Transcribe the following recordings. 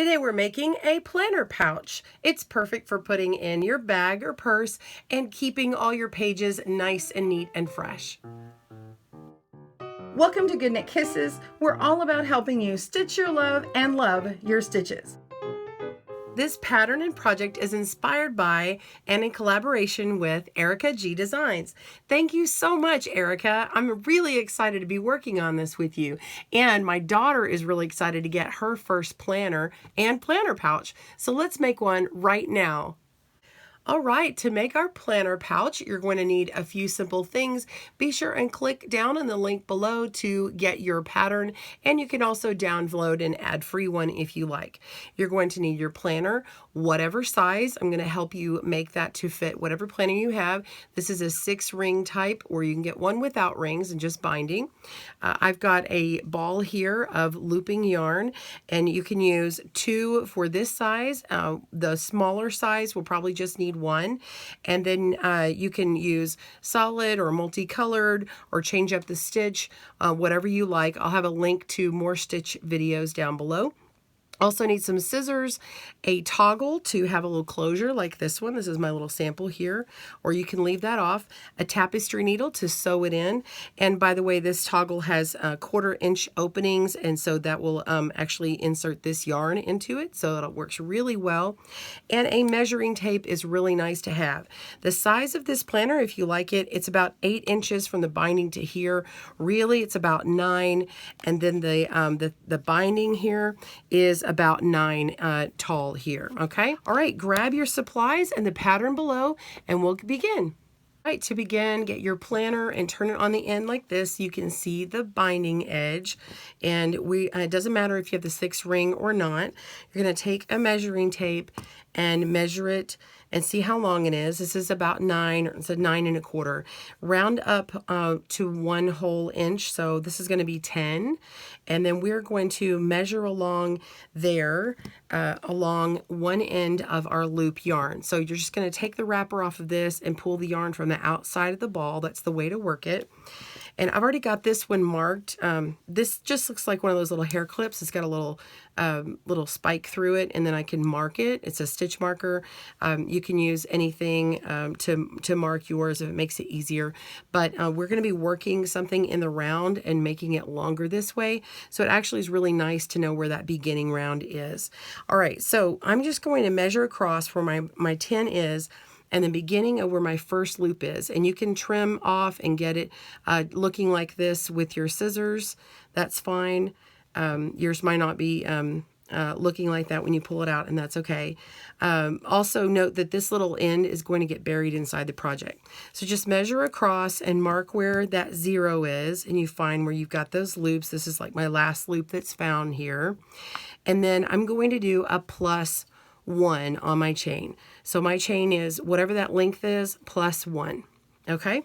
Today we're making a planner pouch. It's perfect for putting in your bag or purse and keeping all your pages nice and neat and fresh. Welcome to GoodKnit Kisses. We're all about helping you stitch your love and love your stitches. This pattern and project is inspired by and in collaboration with Erica G Designs. Thank you so much, Erica. I'm really excited to be working on this with you. And my daughter is really excited to get her first planner and planner pouch. So let's make one right now. All right, to make our planner pouch, you're going to need a few simple things. Be sure and click down on the link below to get your pattern, and you can also download an ad-free one if you like. You're going to need your planner, whatever size. I'm going to help you make that to fit whatever planner you have. This is a 6-ring type, or you can get one without rings and just binding. I've got a ball here of looping yarn, and you can use 2 for this size. The smaller size will probably just need 1, and then you can use solid or multicolored or change up the stitch, whatever you like. I'll have a link to more stitch videos down below. Also need some scissors, a toggle to have a little closure like this one. This is my little sample here, or you can leave that off. A tapestry needle to sew it in. And by the way, this toggle has 1/4 inch openings, and so that will actually insert this yarn into it, so that it works really well. And a measuring tape is really nice to have. The size of this planner, if you like it, it's about 8 inches from the binding to here. Really, it's about 9, and then the binding here is about 9 tall here. Okay, all right, grab your supplies and the pattern below and we'll begin. All right, to begin, get your planner and turn it on the end like this. You can see the binding edge, and it doesn't matter if you have the 6-ring or not. You're going to take a measuring tape and measure it and see how long it is. This is about 9, or it's a 9 1/4. Round up to 1 whole inch, so this is going to be 10. And then we're going to measure along there, along one end of our loop yarn. So you're just going to take the wrapper off of this and pull the yarn from the outside of the ball. That's the way to work it. And I've already got this one marked. This just looks like one of those little hair clips. It's got a little spike through it, and then I can mark it. It's a stitch marker. You can use anything to mark yours if it makes it easier. But we're going to be working something in the round and making it longer this way. So it actually is really nice to know where that beginning round is. All right, so I'm just going to measure across where my 10 is, and the beginning of where my first loop is. And you can trim off and get it looking like this with your scissors. That's fine. Yours might not be looking like that when you pull it out, and that's okay. Also note that this little end is going to get buried inside the project. So just measure across and mark where that 0 is, and you find where you've got those loops. This is like my last loop that's found here. And then I'm going to do a +1 on my chain. So my chain is whatever that length is +1. Okay,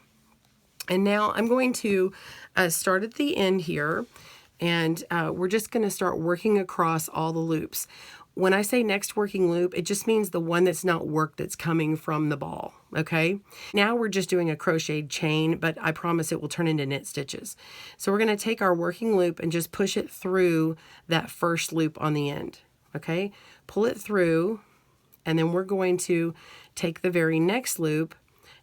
and now I'm going to start at the end here, and we're just going to start working across all the loops. When I say next working loop, it just means the one that's not worked that's coming from the ball. Okay, now we're just doing a crocheted chain, but I promise it will turn into knit stitches. So we're going to take our working loop and just push it through that first loop on the end. Okay, pull it through, and then we're going to take the very next loop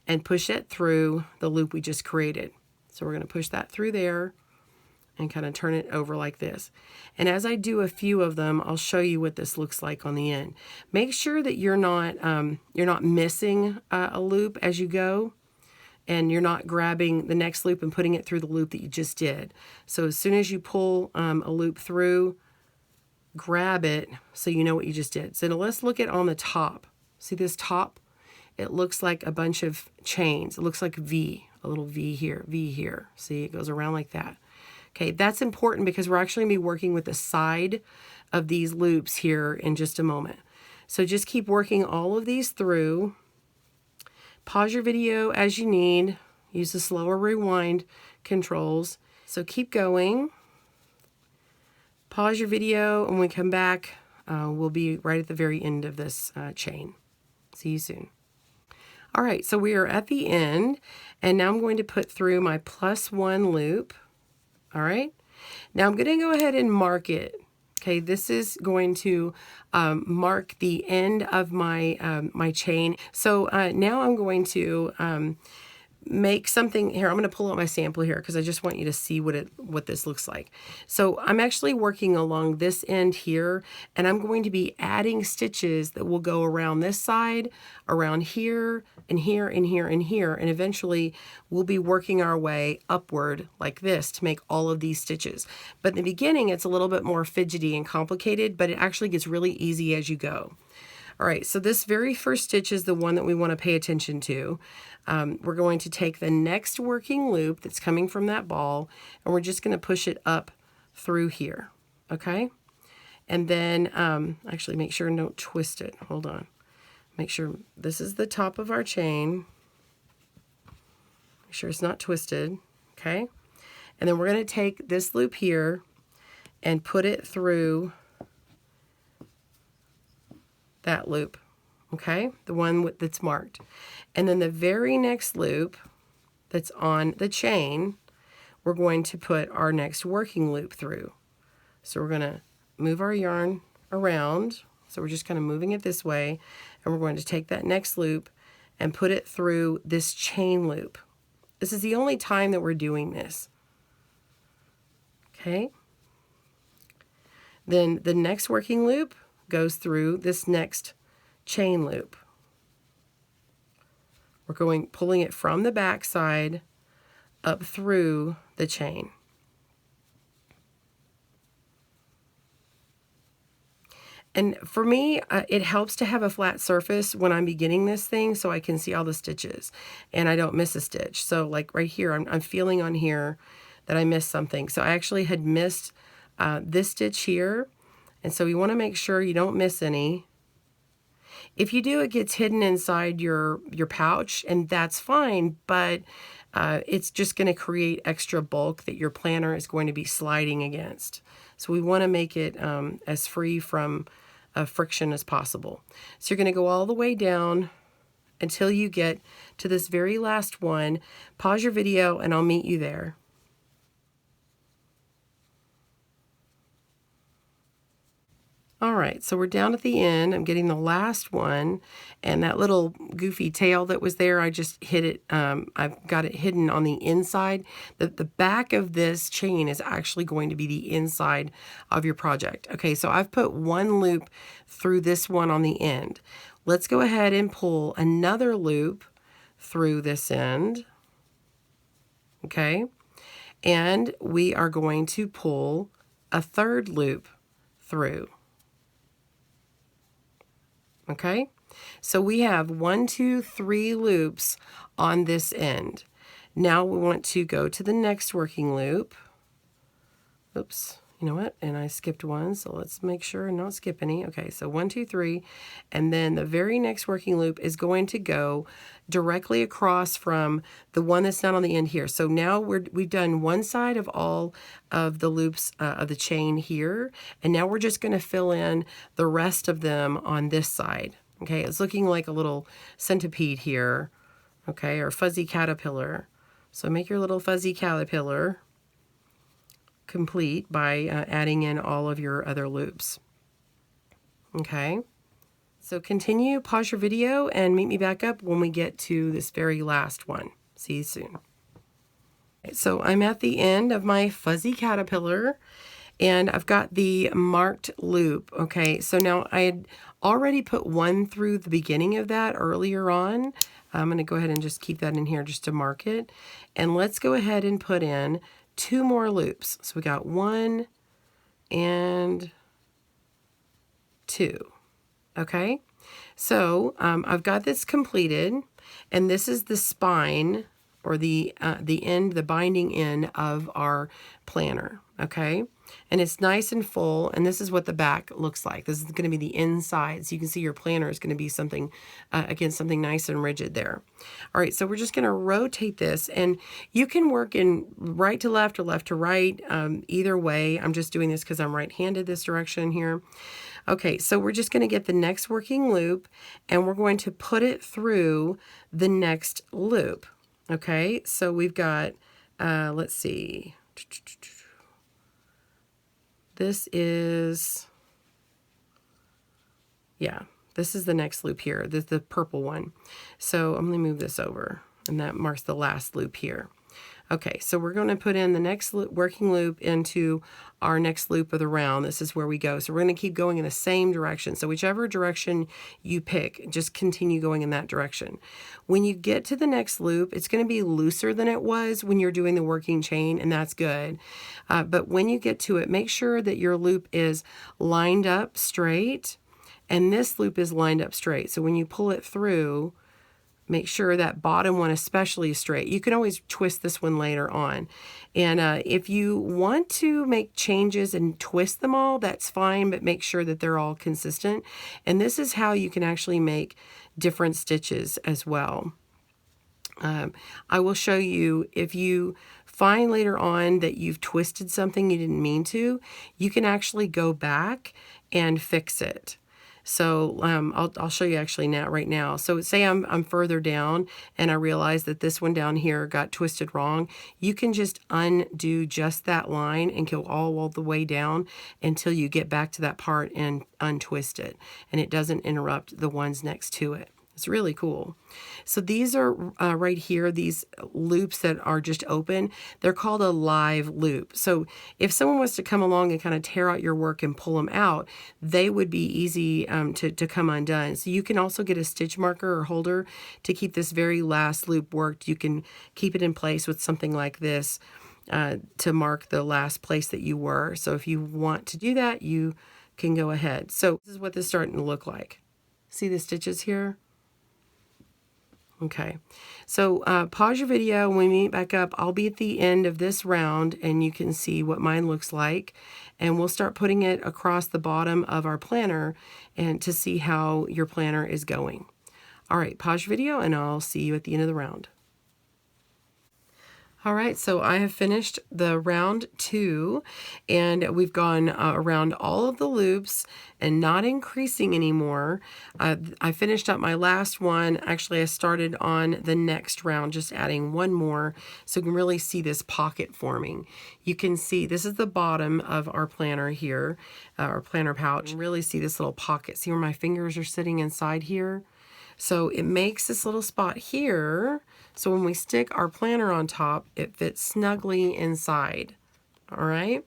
and push it through the loop we just created. So we're going to push that through there and kind of turn it over like this. And as I do a few of them, I'll show you what this looks like on the end. Make sure that you're not missing a loop as you go, and you're not grabbing the next loop and putting it through the loop that you just did. So as soon as you pull a loop through, grab it so you know what you just did. So now let's look at on the top. See this top? It looks like a bunch of chains. It looks like V, a little V here, V here. See, it goes around like that. Okay, that's important because we're actually going to be working with the side of these loops here in just a moment. So just keep working all of these through. Pause your video as you need. Use the slower rewind controls. So keep going. Pause your video, and when we come back, we'll be right at the very end of this chain. See you soon. All right, so we are at the end, and now I'm going to put through my +1 loop. All right, now I'm going to go ahead and mark it. Okay, this is going to mark the end of my my chain. So now I'm going to make something here. I'm going to pull out my sample here because I just want you to see what this looks like. So I'm actually working along this end here, and I'm going to be adding stitches that will go around this side, around here, and here, and here, and here, and eventually we'll be working our way upward like this to make all of these stitches. But in the beginning, it's a little bit more fidgety and complicated, but it actually gets really easy as you go. All right, so this very first stitch is the one that we want to pay attention to. We're going to take the next working loop that's coming from that ball, and we're just going to push it up through here, okay? And then, actually make sure don't twist it. Hold on. Make sure this is the top of our chain. Make sure it's not twisted, okay? And then we're going to take this loop here and put it through that loop, okay? The one that's marked. And then the very next loop that's on the chain, we're going to put our next working loop through. So we're going to move our yarn around. So we're just kind of moving it this way, and we're going to take that next loop and put it through this chain loop. This is the only time that we're doing this. Okay? Then the next working loop goes through this next chain loop. We're pulling it from the back side up through the chain. And for me, it helps to have a flat surface when I'm beginning this thing so I can see all the stitches and I don't miss a stitch. So like right here, I'm feeling on here that I missed something. So I actually had missed this stitch here. And so you want to make sure you don't miss any. If you do, it gets hidden inside your pouch, and that's fine, but it's just going to create extra bulk that your planner is going to be sliding against. So we want to make it as free from friction as possible. So you're going to go all the way down until you get to this very last one. Pause your video and I'll meet you there. All right, so we're down at the end. I'm getting the last one, and that little goofy tail that was there, I just hid it. I've got it hidden on the inside. The back of this chain is actually going to be the inside of your project. Okay, so I've put one loop through this one on the end. Let's go ahead and pull another loop through this end. Okay, and we are going to pull a third loop through. Okay, so we have 1, 2, 3 loops on this end. Now we want to go to the next working loop. Oops, you know what? And I skipped one, so let's make sure and not skip any. Okay, so 1, 2, 3, and then the very next working loop is going to go directly across from the one that's not on the end here. So now we've done one side of all of the loops of the chain here, and now we're just going to fill in the rest of them on this side. Okay, it's looking like a little centipede here, okay, or fuzzy caterpillar. So make your little fuzzy caterpillar complete by adding in all of your other loops. Okay, so continue, pause your video, and meet me back up when we get to this very last one. See you soon. So I'm at the end of my fuzzy caterpillar, and I've got the marked loop. Okay, so now I had already put one through the beginning of that earlier on. I'm going to go ahead and just keep that in here just to mark it. And let's go ahead and put in 2 more loops. So we got 1 and 2. Okay, so I've got this completed, and this is the spine, or the end, the binding end of our planner. Okay, and it's nice and full, and this is what the back looks like. This is going to be the inside, so you can see your planner is going to be something, again, something nice and rigid there. All right, so we're just going to rotate this, and you can work in right to left or left to right, either way. I'm just doing this because I'm right-handed this direction here. Okay, so we're just going to get the next working loop, and we're going to put it through the next loop. Okay, so we've got, let's see, This is, yeah, this is the next loop here, the purple one. So I'm going to move this over, and that marks the last loop here. Okay, so we're going to put in the next working loop into our next loop of the round. This is where we go. So we're going to keep going in the same direction. So whichever direction you pick, just continue going in that direction. When you get to the next loop, it's going to be looser than it was when you're doing the working chain, and that's good. But when you get to it, make sure that your loop is lined up straight, and this loop is lined up straight. So when you pull it through, make sure that bottom one especially is straight. You can always twist this one later on. And if you want to make changes and twist them all, that's fine, but make sure that they're all consistent. And this is how you can actually make different stitches as well. I will show you, if you find later on that you've twisted something you didn't mean to, you can actually go back and fix it. So I'll show you actually right now. So say I'm further down and I realize that this one down here got twisted wrong. You can just undo just that line and go all the way down until you get back to that part and untwist it. And it doesn't interrupt the ones next to it. It's really cool. So these are right here, these loops that are just open, they're called a live loop. So if someone was to come along and kind of tear out your work and pull them out, they would be easy to come undone. So you can also get a stitch marker or holder to keep this very last loop worked. You can keep it in place with something like this to mark the last place that you were. So if you want to do that, you can go ahead. So this is what this is starting to look like. See the stitches here? Okay, so pause your video. When we meet back up, I'll be at the end of this round and you can see what mine looks like. And we'll start putting it across the bottom of our planner and to see how your planner is going. All right, pause your video and I'll see you at the end of the round. All right, so I have finished the round 2 and we've gone around all of the loops and not increasing anymore. I finished up my last one. Actually, I started on the next round, just adding one more so you can really see this pocket forming. You can see this is the bottom of our planner here, our planner pouch. You can really see this little pocket. See where my fingers are sitting inside here? So it makes this little spot here. So when we stick our planner on top, it fits snugly inside. All right.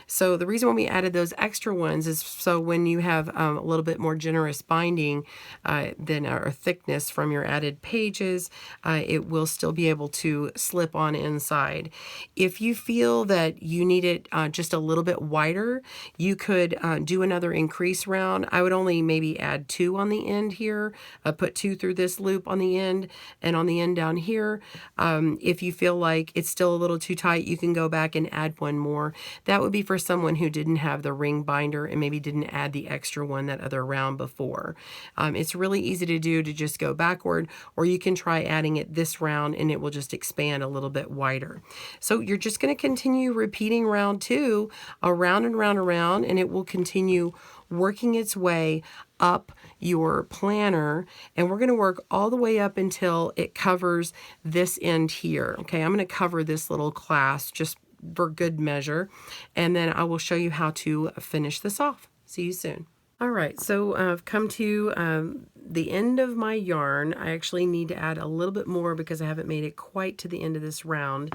So the reason why we added those extra ones is so when you have a little bit more generous binding than or thickness from your added pages, it will still be able to slip on inside. If you feel that you need it just a little bit wider, you could do another increase round. I would only maybe add 2 on the end here, put 2 through this loop on the end and on the end down here. If you feel like it's still a little too tight, you can go back and add 1 more. That would be for someone who didn't have the ring binder and maybe didn't add the extra one that other round before. It's really easy to do, to just go backward, or you can try adding it this round and it will just expand a little bit wider. So you're just going to continue repeating round 2 around and around and around, and it will continue working its way up your planner, and we're going to work all the way up until it covers this end here. Okay, I'm going to cover this little class just for good measure, and then I will show you how to finish this off. See you soon. All right, so I've come to the end of my yarn. I actually need to add a little bit more because I haven't made it quite to the end of this round,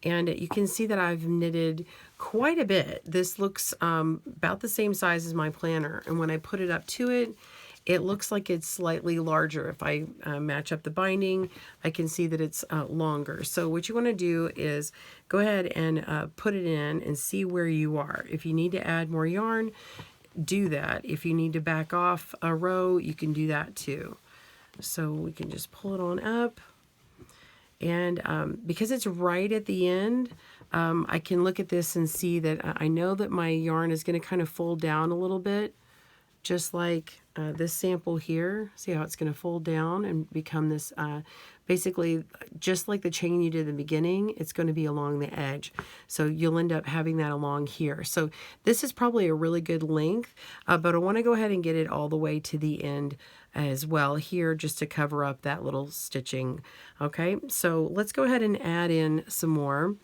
and you can see that I've knitted quite a bit. This looks about the same size as my planner, and when I put it up to it, it looks like it's slightly larger. If I match up the binding, I can see that it's longer. So what you want to do is go ahead and put it in and see where you are. If you need to add more yarn, do that. If you need to back off a row, you can do that too. So we can just pull it on up. And because it's right at the end, I can look at this and see that I know that my yarn is going to kind of fold down a little bit, just like this sample here. See how it's going to fold down and become this, basically just like the chain you did in the beginning, it's going to be along the edge. So you'll end up having that along here. So this is probably a really good length, but I want to go ahead and get it all the way to the end as well here, just to cover up that little stitching. Okay, so let's go ahead and add in some more,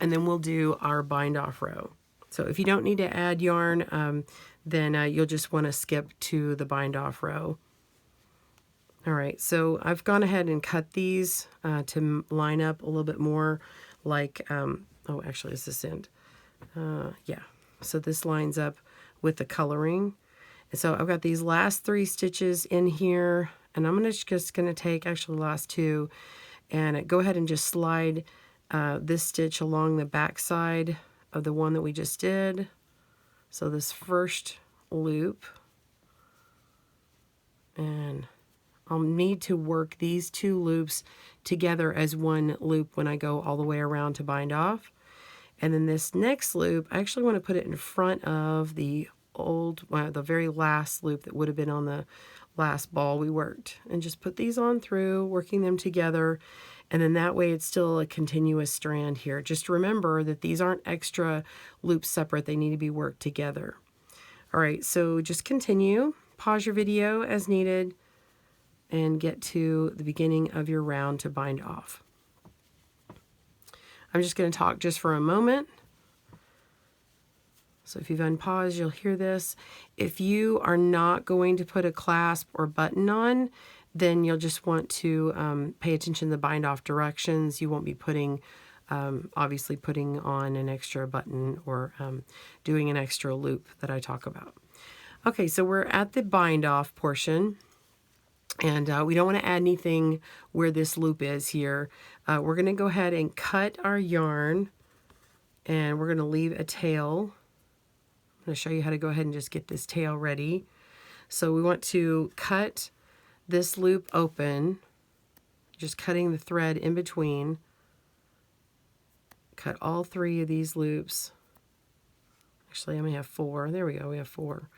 and then we'll do our bind off row. So if you don't need to add yarn, then you'll just want to skip to the bind off row. All right, so I've gone ahead and cut these to line up a little bit more like, oh, actually, is this end? Yeah, so this lines up with the coloring. And so I've got these last 3 stitches in here, and I'm just going to take actually the last 2 and go ahead and just slide this stitch along the back side of the one that we just did. So this first loop, and I'll need to work these 2 loops together as one loop when I go all the way around to bind off. And then this next loop, I actually want to put it in front of the the very last loop that would have been on the last ball we worked. And just put these on through, working them together. And then that way it's still a continuous strand here. Just remember that these aren't extra loops separate. They need to be worked together. All right, so just continue. Pause your video as needed and get to the beginning of your round to bind off. I'm just going to talk just for a moment. So if you've unpaused, you'll hear this. If you are not going to put a clasp or button on, then you'll just want to pay attention to the bind off directions. You won't be putting, obviously putting on an extra button or doing an extra loop that I talk about. Okay, so we're at the bind off portion. And we don't want to add anything where this loop is here. We're going to go ahead and cut our yarn, and we're going to leave a tail. I'm going to show you how to go ahead and just get this tail ready. So we want to cut this loop open, just cutting the thread in between. Cut all 3 of these loops. Actually, I may have 4. There we go, we have 4.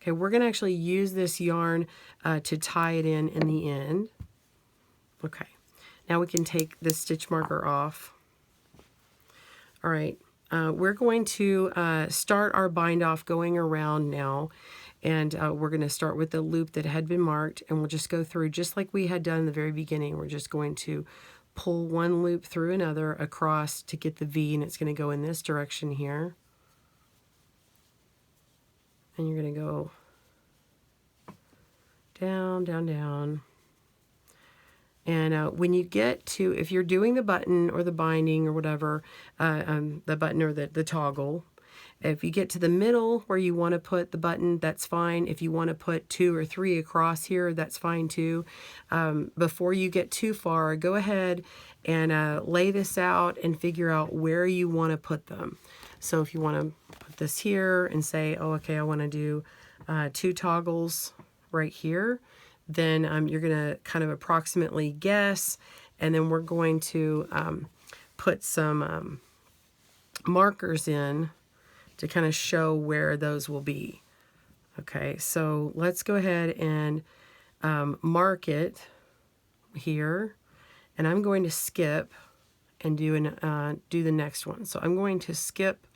Okay, we're going to actually use this yarn to tie it in the end. Okay, now we can take this stitch marker off. All right, we're going to start our bind off going around now, and we're going to start with the loop that had been marked, and we'll just go through just like we had done in the very beginning. We're just going to pull one loop through another across to get the V, and it's going to go in this direction here. And you're going to go down, down, down. And when you get to, if you're doing the button or the binding or whatever, the button or the toggle, if you get to the middle where you want to put the button, that's fine. If you want to put 2 or 3 across here, that's fine too. Before you get too far, go ahead and lay this out and figure out where you want to put them. So if you want to put this here and say, oh, okay, I want to do 2 toggles right here, then you're going to kind of approximately guess, and then we're going to put some markers in to kind of show where those will be. Okay, so let's go ahead and mark it here, and I'm going to skip and do the next one. So I'm going to skip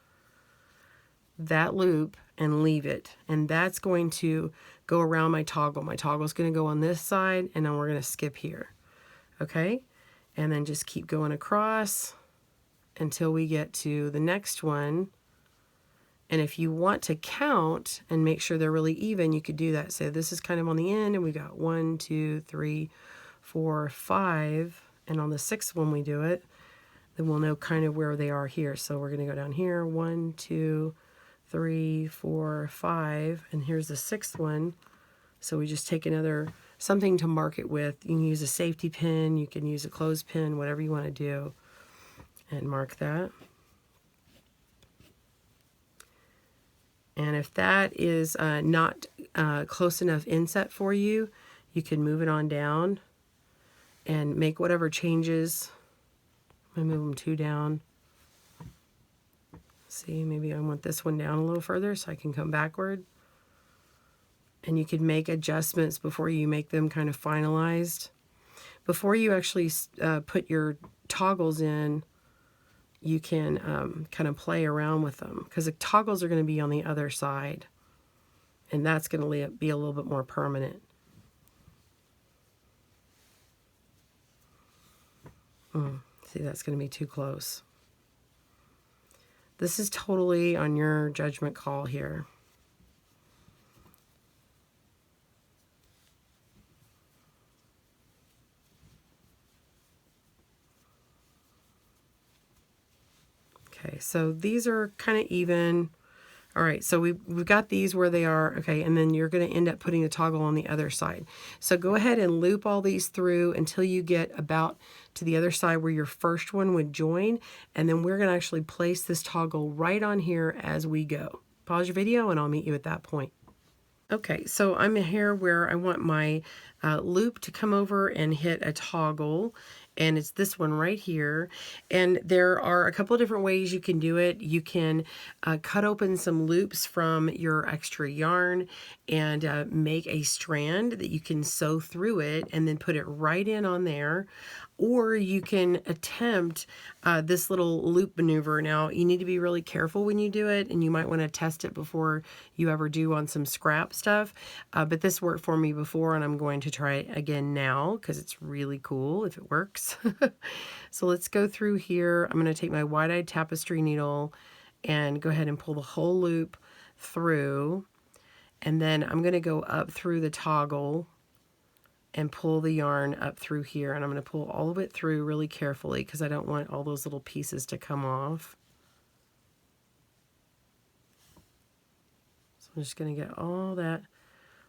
that loop and leave it, and that's going to go around my toggle. My toggle is going to go on this side, and then we're going to skip here. Okay, and then just keep going across until we get to the next one. And if you want to count and make sure they're really even, you could do that. So this is kind of on the end, and we got 1, 2, 3, 4, 5, and on the 6th one we do it, then we'll know kind of where they are here. So we're going to go down here, 1, 2, 3, 4, 5, and here's the 6th one. So we just take another something to mark it with. You can use a safety pin, you can use a clothespin, whatever you want to do, and mark that. And if that is not close enough inset for you, you can move it on down and make whatever changes. I'm going to move them 2 down. See, maybe I want this one down a little further so I can come backward. And you can make adjustments before you make them kind of finalized. Before you actually put your toggles in, you can kind of play around with them, because the toggles are going to be on the other side, and that's going to be a little bit more permanent. See, that's going to be too close. This is totally on your judgment call here. Okay, so these are kind of even. All right, so we've got these where they are, okay, and then you're going to end up putting the toggle on the other side. So go ahead and loop all these through until you get about to the other side where your first one would join, and then we're going to actually place this toggle right on here as we go. Pause your video and I'll meet you at that point. Okay, so I'm here where I want my loop to come over and hit a toggle, and it's this one right here. And there are a couple of different ways you can do it. You can cut open some loops from your extra yarn and make a strand that you can sew through it and then put it right in on there. Or you can attempt this little loop maneuver. Now, you need to be really careful when you do it, and you might want to test it before you ever do on some scrap stuff. But this worked for me before, and I'm going to try it again now because it's really cool if it works. So let's go through here. I'm going to take my wide-eyed tapestry needle and go ahead and pull the whole loop through. And then I'm going to go up through the toggle and pull the yarn up through here, and I'm going to pull all of it through really carefully because I don't want all those little pieces to come off. So I'm just going to get all that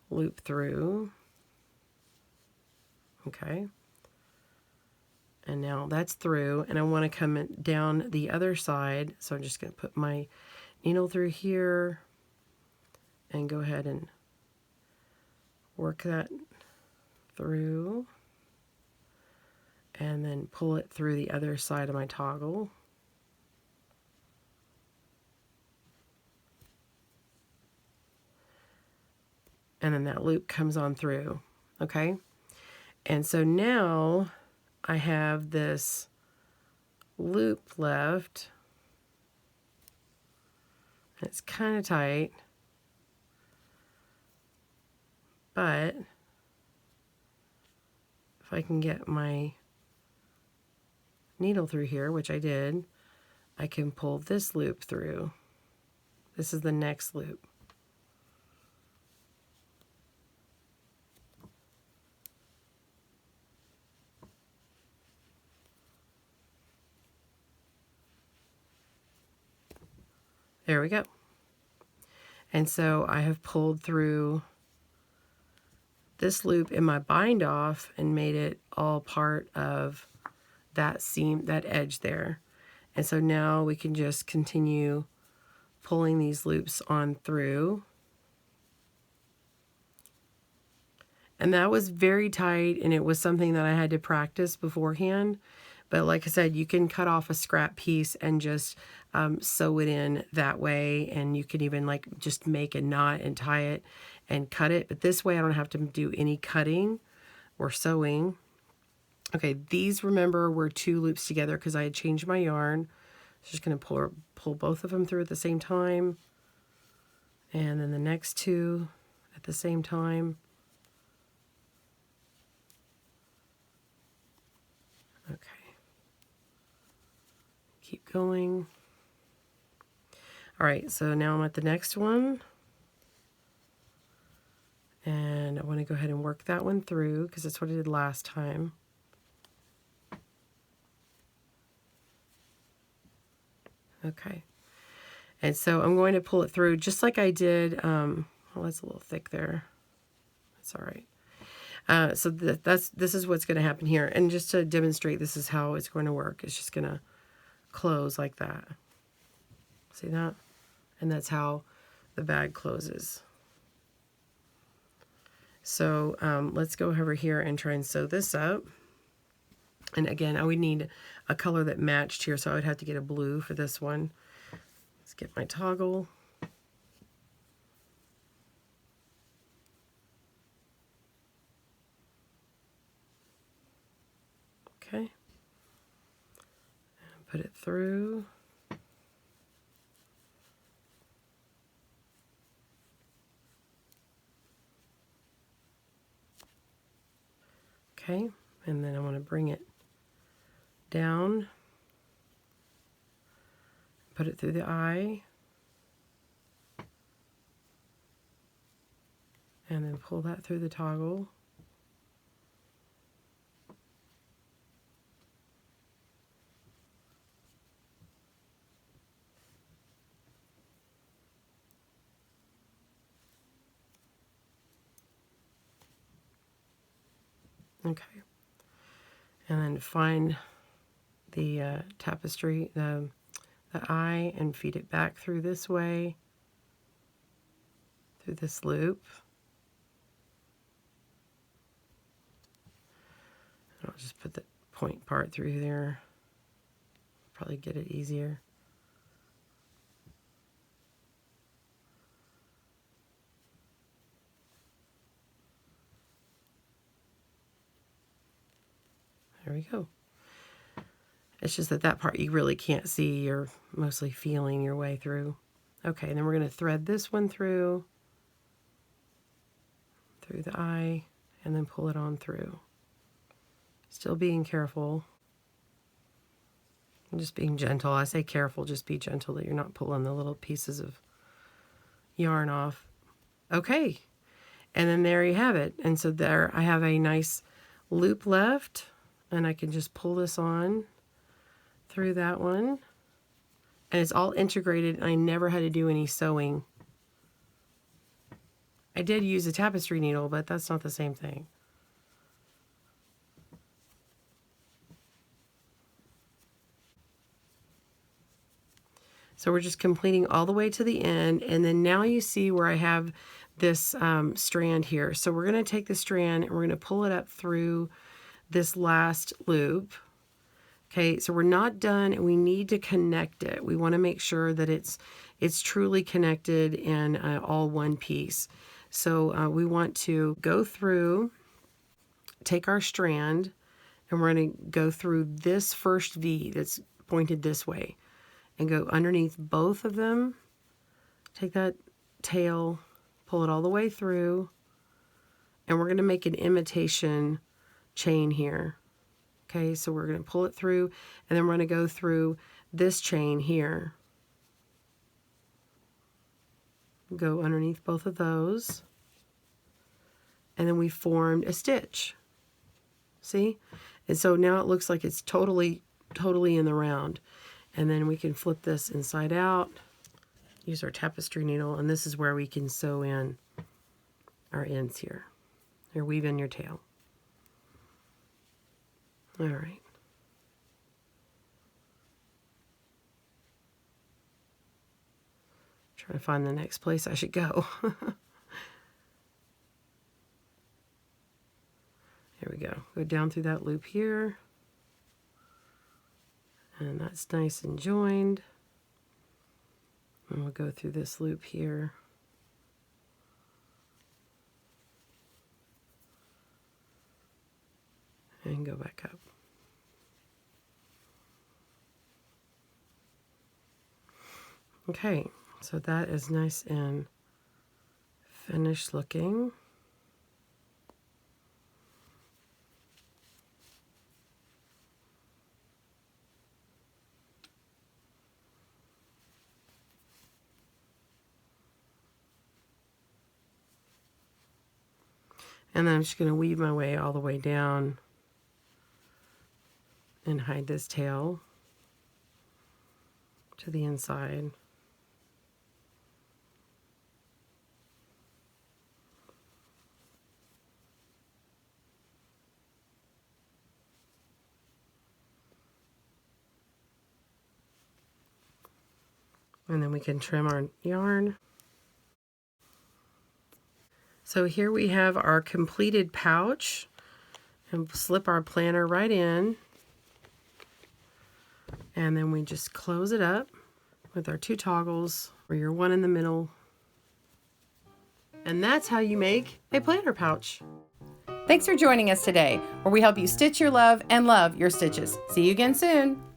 loop through. Okay. And now that's through, and I want to come down the other side, so I'm just going to put my needle through here and go ahead and work that through, and then pull it through the other side of my toggle. And then that loop comes on through, okay? And so now I have this loop left. It's kind of tight, but if I can get my needle through here, which I did, I can pull this loop through. This is the next loop. There we go. And so I have pulled through this loop in my bind off and made it all part of that seam, that edge there. And so now we can just continue pulling these loops on through. And that was very tight, and it was something that I had to practice beforehand. But like I said, you can cut off a scrap piece and just sew it in that way. And you can even like just make a knot and tie it and cut it. But this way I don't have to do any cutting or sewing. Okay, these, remember, were 2 loops together because I had changed my yarn. Just going to pull both of them through at the same time. And then the next 2 at the same time. Okay. Keep going. All right, so now I'm at the next one. And I want to go ahead and work that one through because that's what I did last time. Okay. And so I'm going to pull it through just like I did. Well, that's a little thick there. That's all right. So this is what's going to happen here. And just to demonstrate, this is how it's going to work. It's just going to close like that. See that? And that's how the bag closes. So let's go over here and try and sew this up. And again, I would need a color that matched here, so I would have to get a blue for this one. Let's get my toggle. Okay. Put it through. Okay, and then I want to bring it down, put it through the eye. And then pull that through the toggle. Okay. And then find the tapestry, the eye, and feed it back through this way, through this loop. And I'll just put the point part through there. Probably get it easier. There we go. It's just that part you really can't see. You're mostly feeling your way through. Okay, and then we're going to thread this one through the eye, and then pull it on through. Still being careful. And just being gentle. I say careful, just be gentle that you're not pulling the little pieces of yarn off. Okay, and then there you have it. And so there I have a nice loop left, and I can just pull this on through that one. And it's all integrated. I never had to do any sewing. I did use a tapestry needle, but that's not the same thing. So we're just completing all the way to the end, and then now you see where I have this strand here. So we're going to take the strand and we're going to pull it up through this last loop. Okay, so we're not done, and we need to connect it. We want to make sure that it's truly connected and all one piece. So we want to go through, take our strand, and we're going to go through this first V that's pointed this way, and go underneath both of them. Take that tail, pull it all the way through, and we're going to make an imitation chain here. Okay, so we're going to pull it through, and then we're going to go through this chain here. Go underneath both of those, and then we formed a stitch. See? And so now it looks like it's totally in the round. And then we can flip this inside out, use our tapestry needle, and this is where we can sew in our ends here. Or weave in your tail. All right. Trying to find the next place I should go. Here we go. Go down through that loop here. And that's nice and joined. And we'll go through this loop here. And go back up. Okay, so that is nice and finished looking. And then I'm just going to weave my way all the way down and hide this tail to the inside. And then we can trim our yarn. So here we have our completed pouch, and slip our planner right in. And then we just close it up with our 2 toggles or your one in the middle. And that's how you make a planner pouch. Thanks for joining us today, where we help you stitch your love and love your stitches. See you again soon.